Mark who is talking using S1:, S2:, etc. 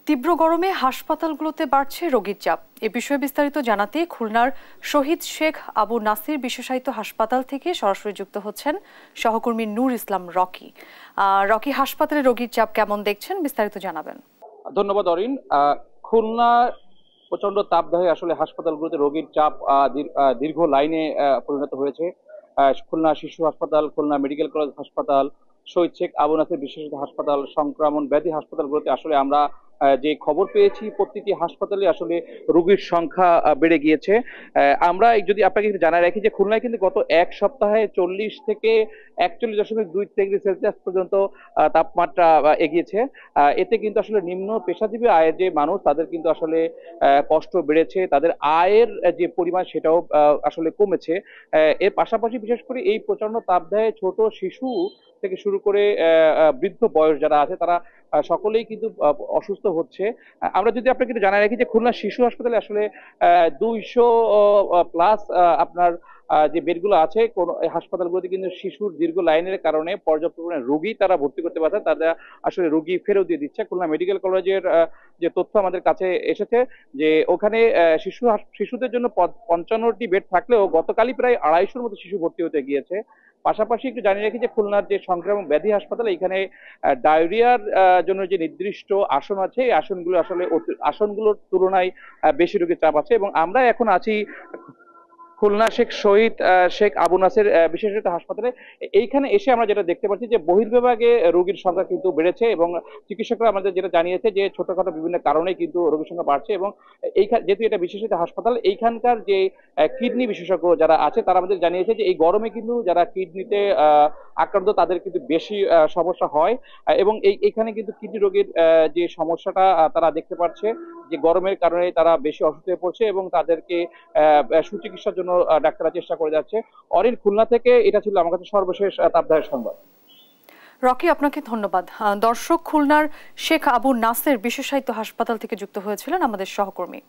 S1: তীব্র গরমে হাসপাতালগুলোতে বাড়ছে রোগীর চাপ। এ বিষয়ে বিস্তারিত জানাতে খুলনার শহীদ শেখ আবু নাসির বিশেষায়িত হাসপাতাল থেকে সরাসরি যুক্ত হচ্ছেন সহকর্মী নূর ইসলাম রকি। রকি, হাসপাতালে রোগীর চাপ কেমন দেখছেন, বিস্তারিত জানাবেন।
S2: ধন্যবাদ অরিন। খুলনা প্রচন্ড তাপদাহে আসলে হাসপাতালগুলোতে রোগীর চাপ দীর্ঘ লাইনে পরিণত হয়েছে। খুলনা শিশু হাসপাতাল, খুলনা মেডিকেল কলেজ হাসপাতাল, শহীদ শেখ আবু নাসির বিশেষায়িত হাসপাতাল, সংক্রমণ ব্যাধি হাসপাতালগুলোতে আসলে আমরা যে খবর পেয়েছি প্রতিটি হাসপাতালে আসলে রোগীর সংখ্যা বেড়ে গিয়েছে। আমরা যদি আপনাকে জানাই রাখি যে খুলনায় কিন্তু গত এক সপ্তাহে 40 থেকে 41.2 ডিগ্রি সেলসিয়াস পর্যন্ত তাপমাত্রা এগিয়েছে। এতে কিন্তু আসলে নিম্ন পেশাজীবী আয়ের যে মানুষ তাদের কিন্তু আসলে কষ্ট বেড়েছে, তাদের আয়ের যে পরিমাণ সেটাও আসলে কমেছে। এর পাশাপাশি বিশেষ করে এই প্রচন্ড তাপদাহে ছোট শিশু থেকে শুরু করে বৃদ্ধ বয়স যারা আছে তারা সকলেই কিন্তু অসুস্থ হচ্ছে। আমরা যদি আপনাকে জানাই রাখি যে খুলনা শিশু হাসপাতালে আসলে 200 প্লাস আপনার যে বেডগুলো আছে কোন হাসপাতালগুলোতে কিন্তু শিশুর দীর্ঘ লাইনের কারণে পর্যাপ্ত পরিমাণে রোগী তারা ভর্তি করতে পারছে, তারা আসলে রোগী ফেরত দিয়ে দিচ্ছে। খুলনা মেডিকেল কলেজের যে তথ্য আমাদের কাছে এসেছে যে ওখানে শিশুদের জন্য 55টি বেড থাকলেও গতকালই প্রায় 250-র মতো শিশু ভর্তি হতে গিয়েছে। পাশাপাশি একটু জানিয়ে রাখি যে খুলনার যে সংক্রমণ ব্যাধি হাসপাতাল, এখানে ডায়রিয়ার জন্য যে নির্দিষ্ট আসন আছে এই আসনগুলোর তুলনায় বেশি রোগীর চাপ আছে। এবং আমরা এখন আছি খুলনা শহীদ শেখ আবু নাসির বিশেষায়িত হাসপাতালে। এইখানে এসে আমরা যেটা দেখতে পাচ্ছি যে বহির্বিভাগে রোগীর সংখ্যা কিন্তু বেড়েছে এবং চিকিৎসকরা আমাদের যেটা জানিয়েছে যে ছোটখাটো বিভিন্ন কারণে কিন্তু রোগীর সংখ্যা বাড়ছে। এবং এইখানে যেহেতু এটা বিশেষায়িত হাসপাতাল, এইখানকার যে কিডনি বিশেষজ্ঞ যারা আছে তারা আমাদের জানিয়েছে যে এই গরমে কিন্তু যারা কিডনিতে আক্রান্ত তাদের কিন্তু বেশি সমস্যা হয় এবং এইখানে কিন্তু কিডনি রোগীর যে সমস্যাটা তারা দেখতে পাচ্ছে যে গরমের কারণে তারা বেশি অসুস্থ হয়ে পড়ছে এবং তাদেরকে সুচিকিৎসার জন্য ডাক্তাররা চেষ্টা করে যাচ্ছে। অরিন, খুলনা থেকে এটা ছিল আমার কাছে সর্বশেষ তাপদাহের সংবাদ।
S1: রকি, আপনাকে ধন্যবাদ। দর্শক, খুলনার শেখ আবু নাসির বিশেষায়িত হাসপাতাল থেকে যুক্ত হয়েছিলেন আমাদের সহকর্মী।